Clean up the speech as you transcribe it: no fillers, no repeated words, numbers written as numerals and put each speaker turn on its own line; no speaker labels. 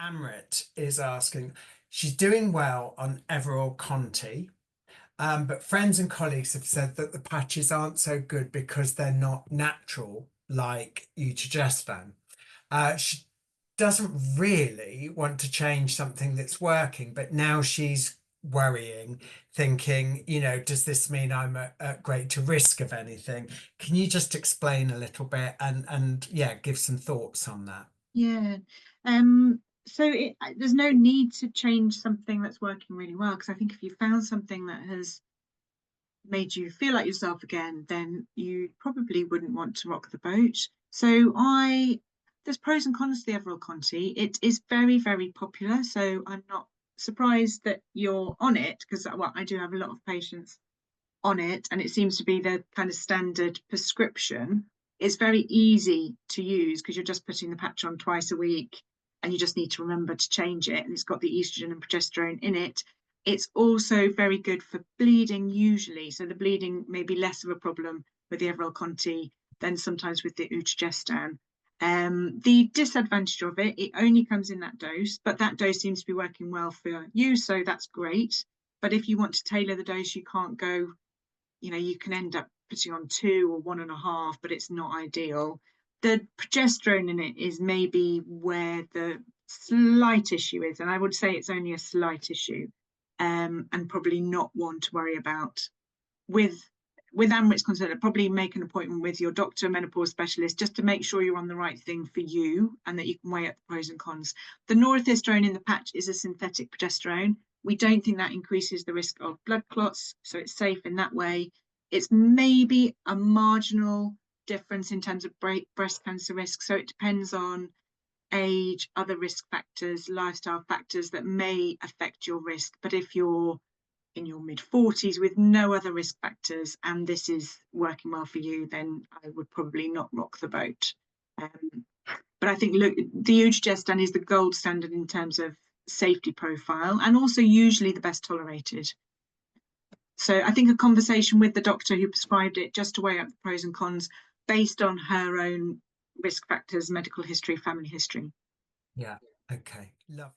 Amrit is asking, she's doing well on Evorel Conti, but friends and colleagues have said that the patches aren't so good because they're not natural like Utrogestan. She doesn't really want to change something that's working, but now she's worrying, thinking, does this mean I'm at greater risk of anything? Can you just explain a little bit and yeah, give some thoughts on that?
Yeah. So there's no need to change something that's working really well, because I think if you found something that has made you feel like yourself again, then you probably wouldn't want to rock the boat. There's pros and cons to the Evorel Conti. It is very, very popular, so I'm not surprised that you're on it, because well, I do have a lot of patients on it, and it seems to be the kind of standard prescription. It's very easy to use because you're just putting the patch on twice a week, and you just need to remember to change it. And it's got the estrogen and progesterone in it. It's also very good for bleeding, usually. So the bleeding may be less of a problem with the Evorel Conti than sometimes with the Utrogestan. The disadvantage of it, it only comes in that dose, but that dose seems to be working well for you, so that's great. But if you want to tailor the dose, you can't go, you can end up putting on 2 or 1.5, but it's not ideal. The progesterone in it is maybe where the slight issue is, and I would say it's only a slight issue, and probably not one to worry about. With Amrit's concerned, probably make an appointment with your doctor, menopause specialist, just to make sure you're on the right thing for you and that you can weigh up the pros and cons. The norethisterone in the patch is a synthetic progesterone. We don't think that increases the risk of blood clots, so it's safe in that way. It's maybe a marginal difference in terms of breast cancer risk, so it depends on age, other risk factors, lifestyle factors that may affect your risk. But if you're in your mid-40s with no other risk factors and this is working well for you, then I would probably not rock the boat. But I think, look, the Utrogestan is the gold standard in terms of safety profile, and also usually the best tolerated. So I think a conversation with the doctor who prescribed it, just to weigh up the pros and cons based on her own risk factors, medical history, family history.
Yeah. Okay. Lovely.